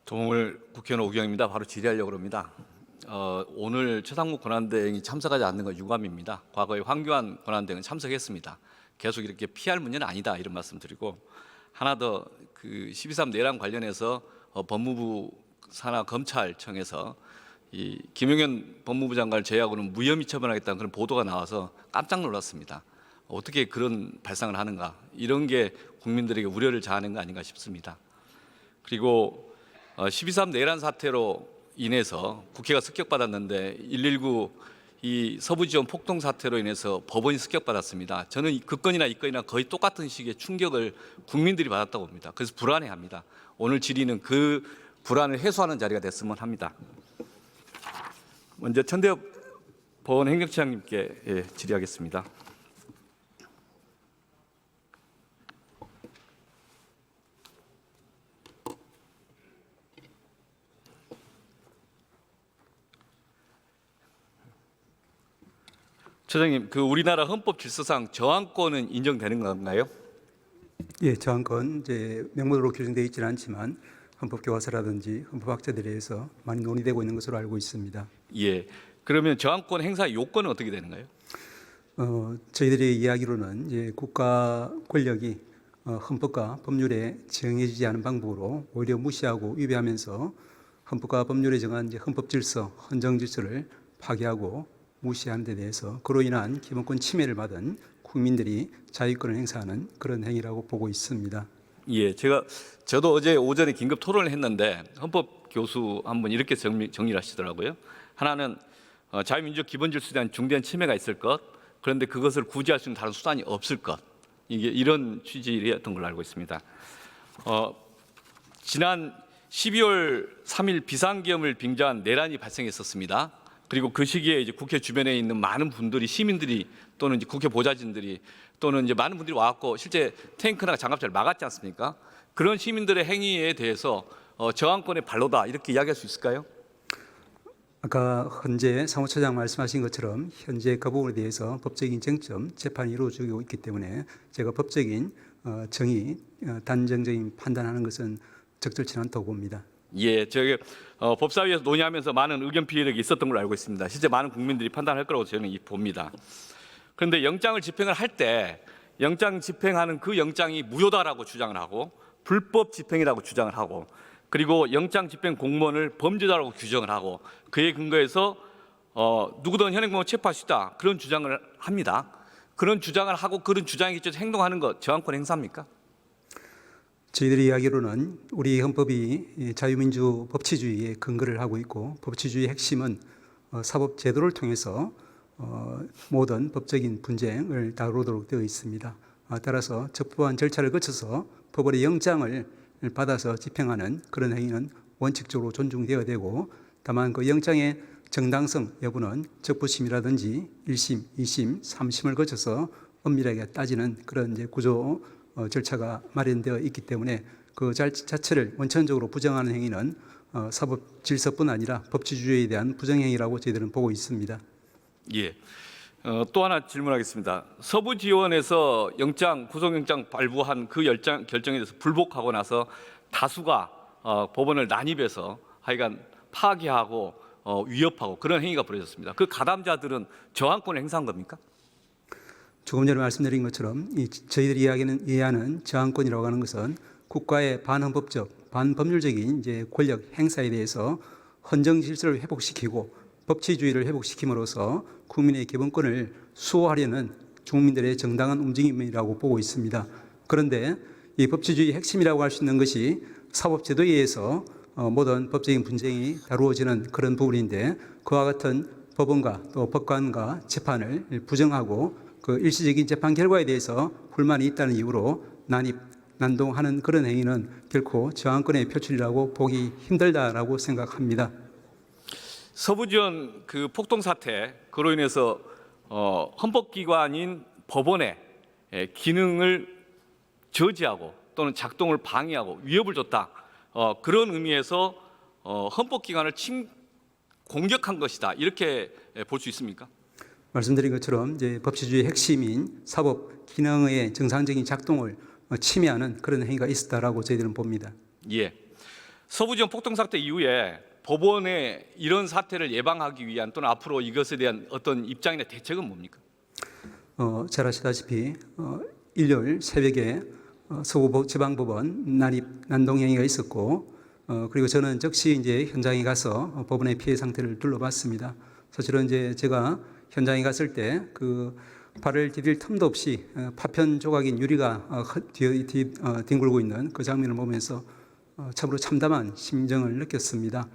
동물 국회의원 오경입니다. 바로 질의하려고 합니다. 오늘 최상목 권한대행이 참석하지 않는 건 유감입니다. 과거에 황교안 권한대행은 참석했습니다. 계속 이렇게 피할 문제는 아니다 이런 말씀드리고, 하나 더 그 12.3 내란 관련해서 법무부 산하 검찰청에서 이 김용현 법무부 장관을 제외하고는 무혐의 처분하겠다는 그런 보도가 나와서 깜짝 놀랐습니다. 어떻게 그런 발상을 하는가, 이런 게 국민들에게 우려를 자아낸 거 아닌가 싶습니다. 그리고 12.3 내란 사태로 인해서 국회가 습격받았는데 119 이 서부지원 폭동 사태로 인해서 법원이 습격받았습니다. 저는 그 건이나 이 건이나 거의 똑같은 식의 충격을 국민들이 받았다고 봅니다. 그래서 불안해합니다. 오늘 질의는 그 불안을 해소하는 자리가 됐으면 합니다. 먼저 천대엽 법원 행정처장님께 질의하겠습니다. 처장님, 그 우리나라 헌법 질서상 저항권은 인정되는 건가요? 예, 저항권 이제 명문으로 규정되어 있지는 않지만 헌법 교과서라든지 헌법학자들에 의해서 많이 논의되고 있는 것으로 알고 있습니다. 예. 그러면 저항권 행사 요건은 어떻게 되는가요? 저희들의 이야기로는 이제 국가 권력이 헌법과 법률에 정해지지 않은 방법으로 오히려 무시하고 위배하면서 헌법과 법률에 정한 이제 헌법 질서, 헌정 질서를 파괴하고 무시하는 데 대해서 그로 인한 기본권 침해를 받은 국민들이 자유권을 행사하는 그런 행위라고 보고 있습니다. 예, 저도 어제 오전에 긴급 토론을 했는데 헌법 교수 한 분 이렇게 정리를 하시더라고요. 하나는 자유민주적 기본질서에 대한 중대한 침해가 있을 것, 그런데 그것을 구제할 수 있는 다른 수단이 없을 것, 이게 이런 취지였던 걸로 알고 있습니다. 지난 12월 3일 비상계엄을 빙자한 내란이 발생했었습니다. 그리고 그 시기에 이제 국회 주변에 있는 많은 분들이, 시민들이 또는 이제 국회 보좌진들이 또는 이제 많은 분들이 와갖고 실제 탱크나 장갑차를 막았지 않습니까? 그런 시민들의 행위에 대해서 저항권의 발로다 이렇게 이야기할 수 있을까요? 아까 현재 사무처장 말씀하신 것처럼 현재 그 부분에 대해서 법적인 쟁점, 재판이 이루어지고 있기 때문에 제가 법적인 정의, 단정적인 판단하는 것은 적절치 않다고 봅니다. 예, 저기 법사위에서 논의하면서 많은 의견 피력이 있었던 걸로 알고 있습니다. 실제 많은 국민들이 판단할 거라고 저는 봅니다. 그런데 영장을 집행을 할 때 영장 집행하는 그 영장이 무효다라고 주장을 하고 불법 집행이라고 주장을 하고, 그리고 영장 집행 공무원을 범죄자라고 규정을 하고 그에 근거해서 누구든 현행범으로 체포할 수 있다 그런 주장을 합니다. 그런 주장을 하고 그런 주장에 기초해서 행동하는 것 저항권 행사입니까? 저희들의 이야기로는 우리 헌법이 자유민주 법치주의에 근거를 하고 있고, 법치주의의 핵심은 사법제도를 통해서 모든 법적인 분쟁을 다루도록 되어 있습니다. 따라서 적법한 절차를 거쳐서 법원의 영장을 받아서 집행하는 그런 행위는 원칙적으로 존중되어야 되고, 다만 그 영장의 정당성 여부는 적부심이라든지 1심, 2심, 3심을 거쳐서 엄밀하게 따지는 그런 이제 구조 절차가 마련되어 있기 때문에 그 자체를 원천적으로 부정하는 행위는 사법 질서뿐 아니라 법치주의에 대한 부정행위라고 저희들은 보고 있습니다. 예. 또 하나 질문하겠습니다. 서부지원에서 구속영장 발부한 그 결정에 대해서 불복하고 나서 다수가 법원을 난입해서 하여간 파괴하고 위협하고 그런 행위가 벌어졌습니다. 그 가담자들은 저항권을 행사한 겁니까? 조금 전에 말씀드린 것처럼 저희들이 이해하는 저항권이라고 하는 것은 국가의 반헌법적, 반법률적인 이제 권력 행사에 대해서 헌정 질서를 회복시키고 법치주의를 회복시킴으로써 국민의 기본권을 수호하려는 국민들의 정당한 움직임이라고 보고 있습니다. 그런데 이 법치주의 핵심이라고 할 수 있는 것이 사법제도에 의해서 모든 법적인 분쟁이 다루어지는 그런 부분인데, 그와 같은 법원과 또 법관과 재판을 부정하고 그 일시적인 재판 결과에 대해서 불만이 있다는 이유로 난동하는 그런 행위는 결코 저항권의 표출이라고 보기 힘들다라고 생각합니다. 서부지원 그 폭동 사태, 그로 인해서 헌법기관인 법원의 기능을 저지하고 또는 작동을 방해하고 위협을 줬다, 그런 의미에서 헌법기관을 공격한 것이다 이렇게 볼 수 있습니까? 말씀드린 것처럼 이제 법치주의 핵심인 사법 기능의 정상적인 작동을 침해하는 그런 행위가 있었다라고 저희들은 봅니다. 예. 서부지원 폭동 사태 이후에 법원의 이런 사태를 예방하기 위한 또는 앞으로 이것에 대한 어떤 입장이나 대책은 뭡니까? 잘 아시다시피 일요일 새벽에 서부지방법원 난입 난동행위가 있었고 그리고 저는 즉시 이제 현장에 가서 법원의 피해 상태를 둘러봤습니다. 사실은 이제 제가 현장에 갔을 때 그 발을 디딜 틈도 없이 파편 조각인 유리가 뒹굴고 있는 그 장면을 보면서 참으로 참담한 심정을 느꼈습니다.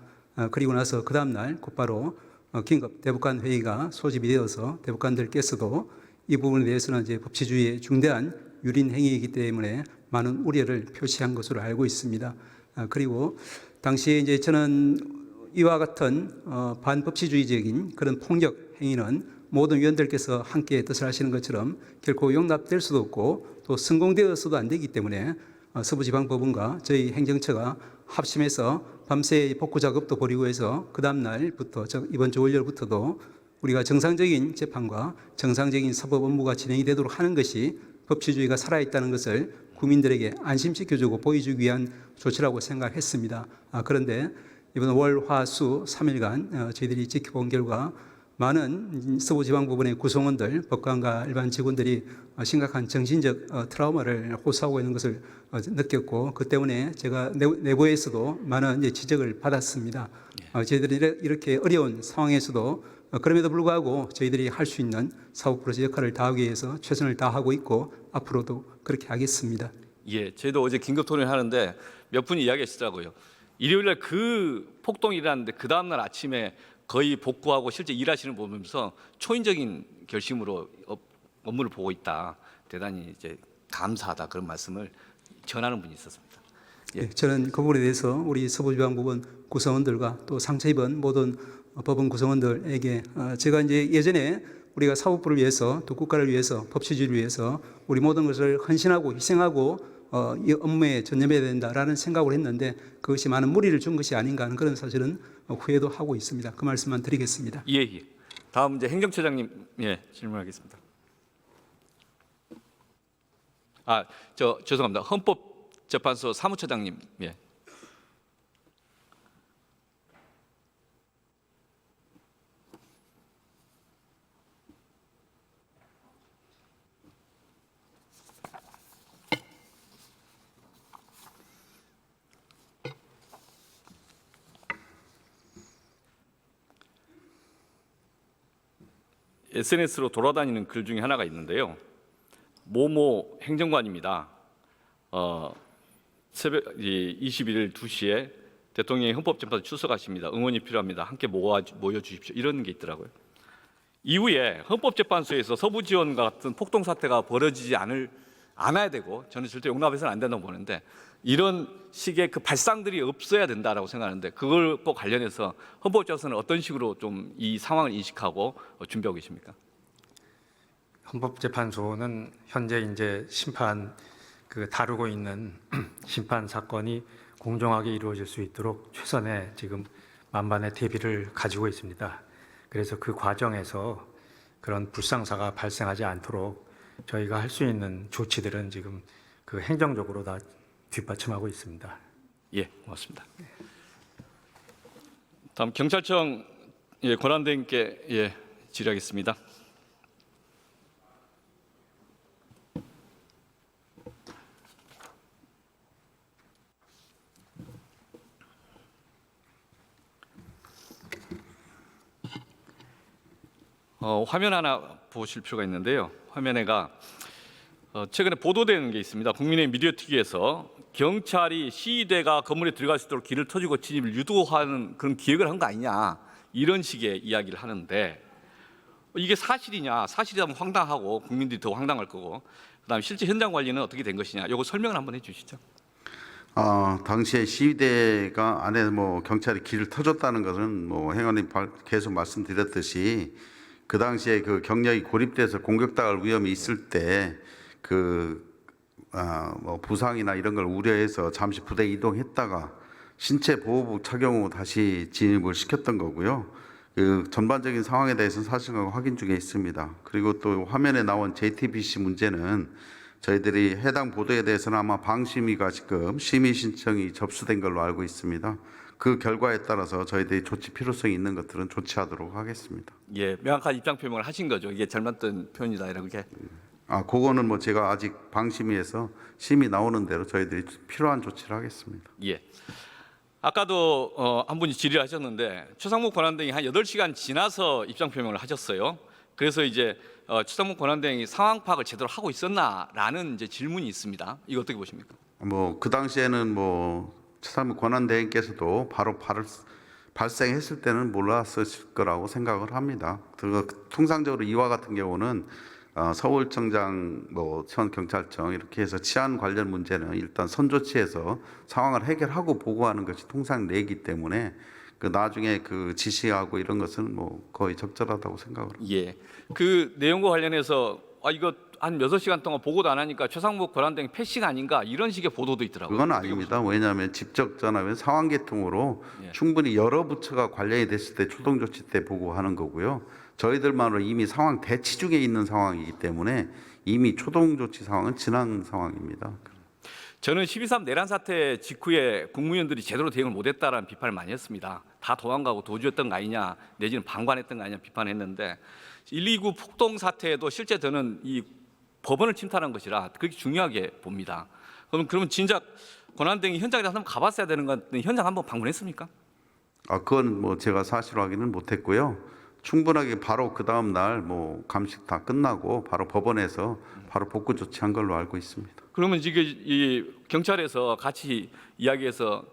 그리고 나서 그 다음 날 곧바로 긴급 대법관 회의가 소집이 되어서 대법관들께서도 이 부분에 대해서는 이제 법치주의의 중대한 유린 행위이기 때문에 많은 우려를 표시한 것으로 알고 있습니다. 그리고 당시에 이제 저는 이와 같은 반법치주의적인 그런 폭력 행위는 모든 위원들께서 함께 뜻을 하시는 것처럼 결코 용납될 수도 없고 또 성공되어서도 안 되기 때문에 서부지방법원과 저희 행정처가 합심해서 밤새 복구 작업도 벌이고 해서 그 다음 날부터 이번 주 월요일부터도 우리가 정상적인 재판과 정상적인 사법 업무가 진행이 되도록 하는 것이 법치주의가 살아있다는 것을 국민들에게 안심시켜주고 보여주기 위한 조치라고 생각했습니다. 그런데 이번 월, 화, 수 3일간 저희들이 지켜본 결과 많은 서부지방법원의 구성원들, 법관과 일반 직원들이 심각한 정신적 트라우마를 호소하고 있는 것을 느꼈고 그 때문에 제가 내부에서도 많은 지적을 받았습니다. 저희들이 이렇게 어려운 상황에서도 그럼에도 불구하고 저희들이 할 수 있는 사법 프로젝트 역할을 다하기 위해서 최선을 다하고 있고 앞으로도 그렇게 하겠습니다. 예, 저희도 어제 긴급 토론을 하는데 몇 분이 이야기하시더라고요. 일요일날 그 폭동이 일어났는데 그 다음날 아침에 거의 복구하고 실제 일하시는 거 보면서 초인적인 결심으로 업무를 보고 있다. 대단히 이제 감사하다 그런 말씀을 전하는 분이 있었습니다. 예, 저는 그 부분에 대해서 우리 서부지방법원 구성원들과 또 상처 입은 모든 법원 구성원들에게 제가 이제 예전에 우리가 사법부를 위해서 또 국가를 위해서 법치주의를 위해서 우리 모든 것을 헌신하고 희생하고 이 업무에 전념해야 된다라는 생각을 했는데 그것이 많은 무리를 준 것이 아닌가 하는 그런 사실은 후회도 하고 있습니다. 그 말씀만 드리겠습니다. 예, 예. 다음 이제 행정처장님 질문하겠습니다. 죄송합니다. 헌법재판소 사무처장님 SNS로 돌아다니는 글 중에 하나가 있는데요. 모모 행정관입니다. 새벽 21일 2시에 대통령이 헌법재판소 출석하십니다. 응원이 필요합니다. 함께 모여주십시오. 이런 게 있더라고요. 이후에 헌법재판소에서 서부지원과 같은 폭동 사태가 벌어지지 않아야 되고 저는 절대 용납해서는 안 된다고 보는데 이런 식의 그 발상들이 없어야 된다라고 생각하는데 그걸과 관련해서 헌법재판소는 어떤 식으로 좀 이 상황을 인식하고 준비하고 계십니까? 헌법재판소는 현재 이제 심판 다루고 있는 심판 사건이 공정하게 이루어질 수 있도록 최선의 지금 만반의 대비를 가지고 있습니다. 그래서 그 과정에서 그런 불상사가 발생하지 않도록 저희가 할 수 있는 조치들은 지금 그 행정적으로 다 뒷받침하고 있습니다. 예, 고맙습니다. 다음 경찰청 권한대행께 질의하겠습니다. 화면 하나 보실 필요가 있는데요. 화면에가 최근에 보도되는 게 있습니다. 국민의 미디어특위에서 경찰이 시위대가 건물에 들어갈 수 있도록 길을 터주고 진입을 유도하는 그런 기획을 한 거 아니냐 이런 식의 이야기를 하는데 이게 사실이냐? 사실이라면 황당하고 국민들이 더 황당할 거고 그다음에 실제 현장 관리는 어떻게 된 것이냐? 이거 설명을 한번 해주시죠. 당시에 시위대가 안에 경찰이 길을 터줬다는 것은 행원님 계속 말씀드렸듯이 그 당시에 그 경력이 고립돼서 공격당할 위험이 있을 때 부상이나 이런 걸 우려해서 잠시 부대 이동했다가 신체 보호복 착용 후 다시 진입을 시켰던 거고요. 그 전반적인 상황에 대해서는 사실과 확인 중에 있습니다. 그리고 또 화면에 나온 JTBC 문제는 저희들이 해당 보도에 대해서는 아마 방심위가 지금 심의 신청이 접수된 걸로 알고 있습니다. 그 결과에 따라서 저희들이 조치 필요성이 있는 것들은 조치하도록 하겠습니다. 예, 명확한 입장 표명을 하신 거죠. 이게 잘못된 표현이다 이렇게. 그거는 뭐 제가 아직 방심위에서 심의 나오는 대로 저희들이 필요한 조치를 하겠습니다. 예. 아까도 한 분이 질의하셨는데 최상목 권한대행이 한 8시간 지나서 입장 표명을 하셨어요. 그래서 이제 최상목 권한대행이 상황 파악을 제대로 하고 있었나라는 이제 질문이 있습니다. 이거 어떻게 보십니까? 뭐 그 당시에는 뭐 최상목 권한대행께서도 바로 발생했을 때는 몰랐을 거라고 생각을 합니다. 통상적으로 이와 같은 경우는 서울청장, 뭐 서울경찰청 이렇게 해서 치안 관련 문제는 일단 선조치해서 상황을 해결하고 보고하는 것이 통상 내기 때문에 그 나중에 그 지시하고 이런 것은 뭐 거의 적절하다고 생각을 합니다. 예. 그 내용과 관련해서 이거 한 6시간 동안 보고도 안 하니까 최상목 권한대행 패싱 아닌가 이런 식의 보도도 있더라고요. 그건 아닙니다. 왜냐하면 직접 전화면 상황 계통으로 예. 충분히 여러 부처가 관련이 됐을 때 초동 조치 때 보고하는 거고요. 저희들만으로 이미 상황 대치 중에 있는 상황이기 때문에 이미 초동 조치 상황은 지난 상황입니다. 저는 12.3 내란 사태 직후에 국무위원들이 제대로 대응을 못했다라는 비판을 많이 했습니다. 다 도망가고 도주했던 거 아니냐 내지는 방관했던 거 아니냐 비판했는데 129 폭동 사태에도 실제 저는 이 법원을 침탈한 것이라 그렇게 중요하게 봅니다. 그러면 진작 권한대행이 현장에 한번 가봤어야 되는 건데 현장 한번 방문했습니까? 그건 뭐 제가 사실 확인은 못했고요. 충분하게 바로 그 다음 날 뭐 감식 다 끝나고 바로 법원에서 바로 복구 조치한 걸로 알고 있습니다. 그러면 지금 이 경찰에서 같이 이야기해서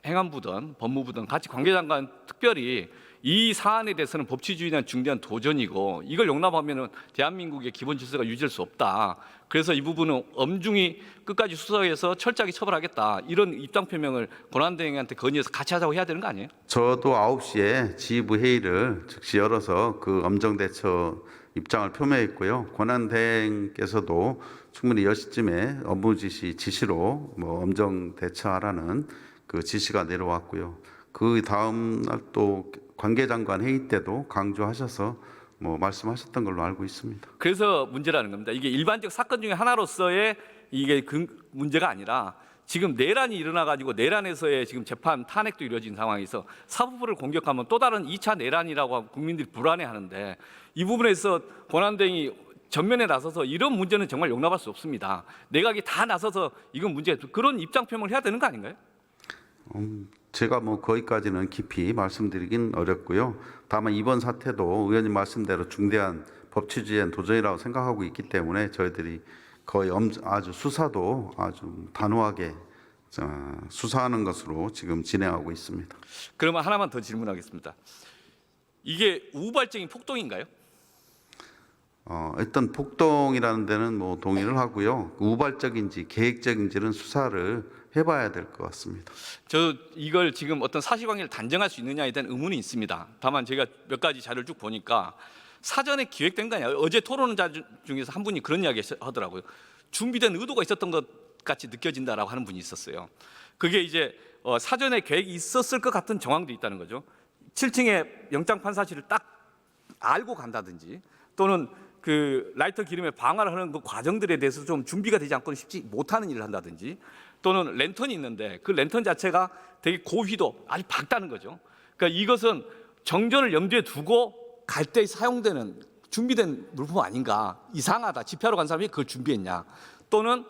행안부든 법무부든 같이 관계장관 특별히 이 사안에 대해서는 법치주의에 대한 중대한 도전이고 이걸 용납하면은 대한민국의 기본 질서가 유지될 수 없다. 그래서 이 부분은 엄중히 끝까지 수사해서 철저하게 처벌하겠다. 이런 입장 표명을 권한대행한테 건의해서 같이 하자고 해야 되는 거 아니에요? 저도 9시에 지휘부 회의를 즉시 열어서 그 엄정 대처 입장을 표명했고요. 권한대행께서도 충분히 10시쯤에 업무 지시로 뭐 엄정 대처하라는 그 지시가 내려왔고요. 그 다음 날 또 관계장관 회의 때도 강조하셔서 뭐 말씀하셨던 걸로 알고 있습니다. 그래서 문제라는 겁니다. 이게 일반적 사건 중에 하나로서의 이게 그 문제가 아니라 지금 내란이 일어나 가지고 내란에서의 지금 재판 탄핵도 이루어진 상황에서 사법부를 공격하면 또 다른 2차 내란이라고 하고 국민들이 불안해하는데 이 부분에서 권한대행이 전면에 나서서 이런 문제는 정말 용납할 수 없습니다. 내각이 다 나서서 이건 문제 그런 입장 표명을 해야 되는 거 아닌가요? 제가 뭐 거기까지는 깊이 말씀드리긴 어렵고요. 다만 이번 사태도 의원님 말씀대로 중대한 법치주의의 도전이라고 생각하고 있기 때문에 저희들이 거의 아주 수사도 아주 단호하게 수사하는 것으로 지금 진행하고 있습니다. 그러면 하나만 더 질문하겠습니다. 이게 우발적인 폭동인가요? 일단 폭동이라는 데는 뭐 동의를 하고요. 우발적인지 계획적인지는 수사를 해봐야 될 것 같습니다. 저 이걸 지금 어떤 사실관계를 단정할 수 있느냐에 대한 의문이 있습니다. 다만 제가 몇 가지 자료를 쭉 보니까 사전에 기획된 거 아니야. 어제 토론자 중에서 한 분이 그런 이야기 하더라고요. 준비된 의도가 있었던 것 같이 느껴진다라고 하는 분이 있었어요. 그게 이제 사전에 계획이 있었을 것 같은 정황도 있다는 거죠. 7층에 영장 판사실을 딱 알고 간다든지 또는 그 라이터 기름에 방화를 하는 그 과정들에 대해서 좀 준비가 되지 않고는 쉽지 못하는 일을 한다든지 또는 랜턴이 있는데 그 랜턴 자체가 되게 고휘도 아주 밝다는 거죠. 그러니까 이것은 정전을 염두에 두고 갈 때 사용되는 준비된 물품 아닌가. 이상하다. 집회하러 간 사람이 그걸 준비했냐. 또는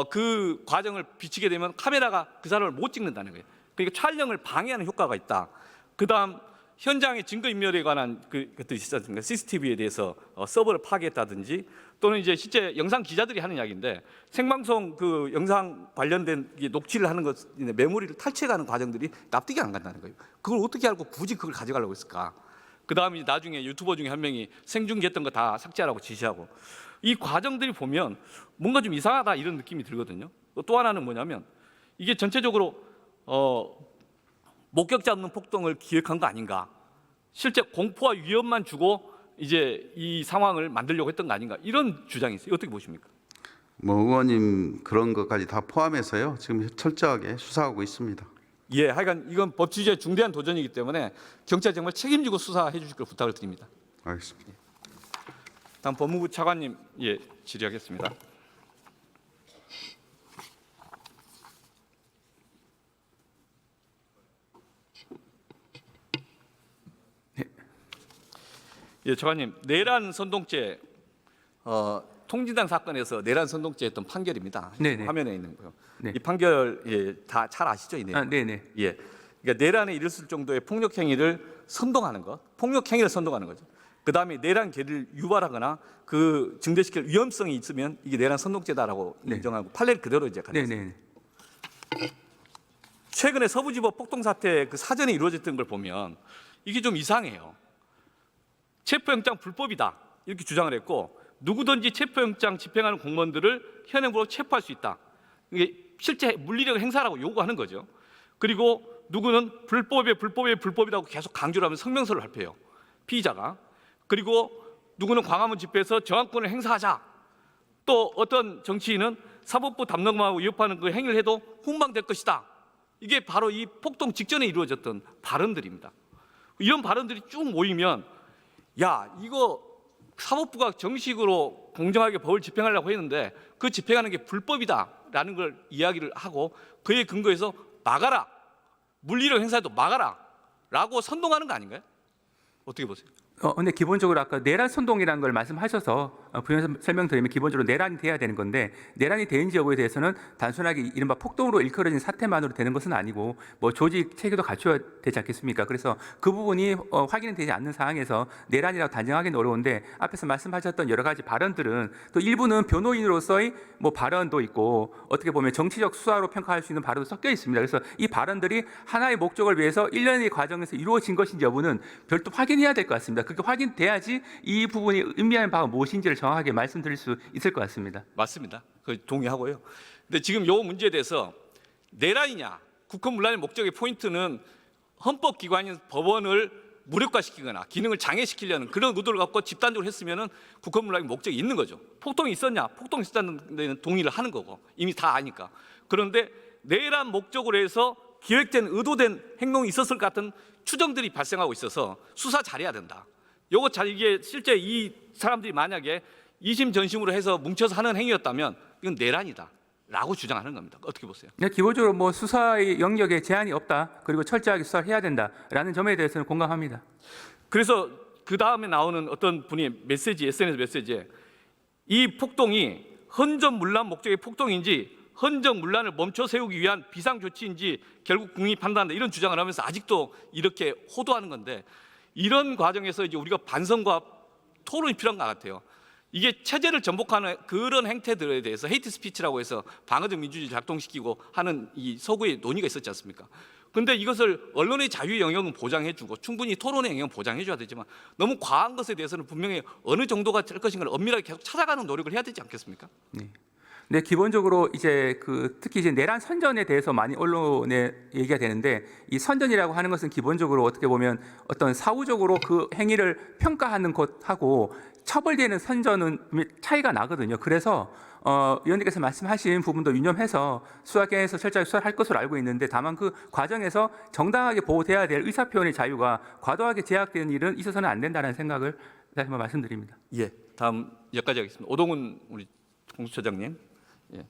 그 과정을 비치게 되면 카메라가 그 사람을 못 찍는다는 거예요. 그러니까 촬영을 방해하는 효과가 있다. 그다음 현장의 증거인멸에 관한 것도 있었습니다. CCTV에 대해서 서버를 파괴했다든지 또는 이제 실제 영상 기자들이 하는 이야기인데 생방송 그 영상 관련된 녹취를 하는 것 메모리를 탈취해가는 과정들이 납득이 안 간다는 거예요. 그걸 어떻게 알고 굳이 그걸 가져가려고 했을까? 그 다음에 나중에 유튜버 중에 한 명이 생중계했던 거 다 삭제하라고 지시하고 이 과정들이 보면 뭔가 좀 이상하다 이런 느낌이 들거든요. 또 하나는 뭐냐면 이게 전체적으로 목격자 없는 폭동을 기획한 거 아닌가? 실제 공포와 위협만 주고 이제 이 상황을 만들려고 했던 거 아닌가? 이런 주장이 있어요. 어떻게 보십니까? 뭐 의원님 그런 것까지 다 포함해서요. 지금 철저하게 수사하고 있습니다. 예, 하여간 이건 법치주의의 중대한 도전이기 때문에 경찰 정말 책임지고 수사해 주실 걸 부탁을 드립니다. 알겠습니다. 다음 법무부 차관님 질의하겠습니다. 예, 차관님, 내란 선동죄 통진당 사건에서 내란 선동죄 했던 판결입니다. 네네. 화면에 있는 거요. 네. 이 판결 다 잘 아시죠, 이 내용? 아, 네네. 예. 그러니까 내란에 이르을 정도의 폭력 행위를 선동하는 것, 폭력 행위를 선동하는 거죠. 그다음에 내란 계를 유발하거나 그 증대시킬 위험성이 있으면 이게 내란 선동죄다라고 네. 인정하고 판례를 그대로 이제 가졌습니다. 네네. 최근에 서부지법 폭동 사태 그 사전에 이루어졌던 걸 보면 이게 좀 이상해요. 체포영장 불법이다 이렇게 주장을 했고 누구든지 체포영장 집행하는 공무원들을 현행으로 체포할 수 있다. 이게 실제 물리력 행사라고 요구하는 거죠. 그리고 누구는 불법이라고 계속 강조를 하면서 성명서를 발표해요. 피의자가. 그리고 누구는 광화문 집회에서 저항권을 행사하자. 또 어떤 정치인은 사법부 담당관하고 위협하는 그 행위를 해도 훈방될 것이다. 이게 바로 이 폭동 직전에 이루어졌던 발언들입니다. 이런 발언들이 쭉 모이면 야 이거 사법부가 정식으로 공정하게 법을 집행하려고 했는데 그 집행하는 게 불법이다라는 걸 이야기를 하고 그에 근거해서 막아라. 물리력 행사도 막아라. 라고 선동하는 거 아닌가요? 어떻게 보세요? 근데 기본적으로 아까 내란 선동이라는 걸 말씀하셔서 부연해서 설명드리면 기본적으로 내란이 돼야 되는 건데 내란이 되는지 여부에 대해서는 단순하게 이른바 폭동으로 일컬어진 사태만으로 되는 것은 아니고 뭐 조직 체계도 갖춰야 되지 않겠습니까? 그래서 그 부분이 확인이 되지 않는 상황에서 내란이라고 단정하기는 어려운데 앞에서 말씀하셨던 여러 가지 발언들은 또 일부는 변호인으로서의 뭐 발언도 있고 어떻게 보면 정치적 수사로 평가할 수 있는 발언도 섞여 있습니다. 그래서 이 발언들이 하나의 목적을 위해서 일련의 과정에서 이루어진 것인지 여부는 별도 확인해야 될 것 같습니다. 그게 확인돼야지 이 부분이 의미하는 바가 무엇인지를 정확하게 말씀드릴 수 있을 것 같습니다. 맞습니다. 그 동의하고요. 근데 지금 이 문제에 대해서 내란이냐 국헌문란의 목적의 포인트는 헌법기관인 법원을 무력화시키거나 기능을 장애시키려는 그런 의도를 갖고 집단적으로 했으면은 국헌문란의 목적이 있는 거죠. 폭동이 있었냐? 폭동이 있었다는 데는 동의를 하는 거고 이미 다 아니까. 그런데 내란 목적으로 해서 기획된 의도된 행동이 있었을 것 같은 추정들이 발생하고 있어서 수사 잘해야 된다. 요거 잘 이게 실제 이 사람들이 만약에 이심 전심으로 해서 뭉쳐서 하는 행위였다면 이건 내란이다라고 주장하는 겁니다. 어떻게 보세요? 기본적으로 뭐 수사의 영역에 제한이 없다. 그리고 철저하게 수사를 해야 된다라는 점에 대해서는 공감합니다. 그래서 그 다음에 나오는 어떤 분이 메시지 SNS 메시지에 이 폭동이 헌정문란 목적의 폭동인지 헌정문란을 멈춰 세우기 위한 비상조치인지 결국 국민이 판단한다 이런 주장을 하면서 아직도 이렇게 호도하는 건데 이런 과정에서 이제 우리가 반성과 토론이 필요한 것 같아요. 이게 체제를 전복하는 그런 행태들에 대해서 헤이트 스피치라고 해서 방어적 민주주의 작동시키고 하는 이 서구의 논의가 있었지 않습니까? 그런데 이것을 언론의 자유의 영역은 보장해주고 충분히 토론의 영역은 보장해줘야 되지만 너무 과한 것에 대해서는 분명히 어느 정도가 될 것인가를 엄밀하게 계속 찾아가는 노력을 해야 되지 않겠습니까? 네, 기본적으로 이제 특히 이제 내란 선전에 대해서 많이 언론에 얘기가 되는데 이 선전이라고 하는 것은 기본적으로 어떻게 보면 어떤 사후적으로 그 행위를 평가하는 것하고 처벌되는 선전은 차이가 나거든요. 그래서 위원님께서 말씀하신 부분도 유념해서 수사계에서 철저하게 수사를 할 것으로 알고 있는데 다만 그 과정에서 정당하게 보호돼야 될 의사표현의 자유가 과도하게 제약되는 일은 있어서는 안 된다는 생각을 다시 한번 말씀드립니다. 예, 다음 여기까지 하겠습니다. 오동훈 우리 공수처장님. 예.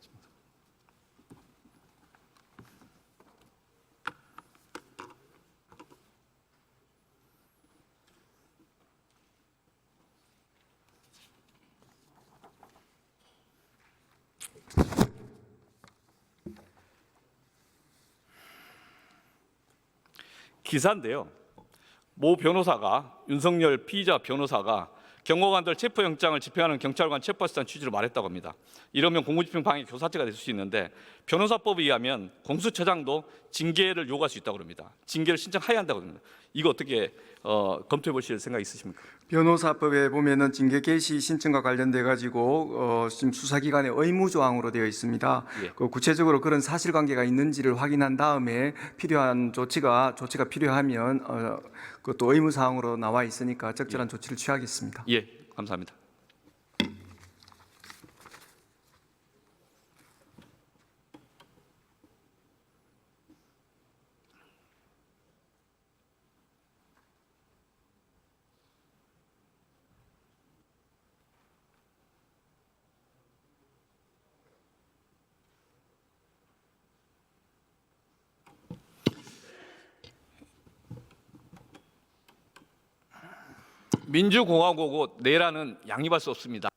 기사인데요. 모 변호사가 윤석열 피의자 변호사가 경호관들 체포영장을 집행하는 경찰관 체포수단 취지로 말했다고 합니다. 이러면 공무집행 방해 교사죄가 될 수 있는데 변호사법에 의하면 공수처장도 징계를 요구할 수 있다고 합니다. 징계를 신청해야 한다고 합니다. 이거 어떻게 검토해 보실 생각 있으십니까? 변호사법에 보면은 징계 개시 신청과 관련돼 가지고 지금 수사기관의 의무 조항으로 되어 있습니다. 예. 그 구체적으로 그런 사실관계가 있는지를 확인한 다음에 필요한 조치가 필요하면 그것도 의무 사항으로 나와 있으니까 적절한 조치를 취하겠습니다. 예, 감사합니다. 민주공화국은 내란은 양립할 수 없습니다.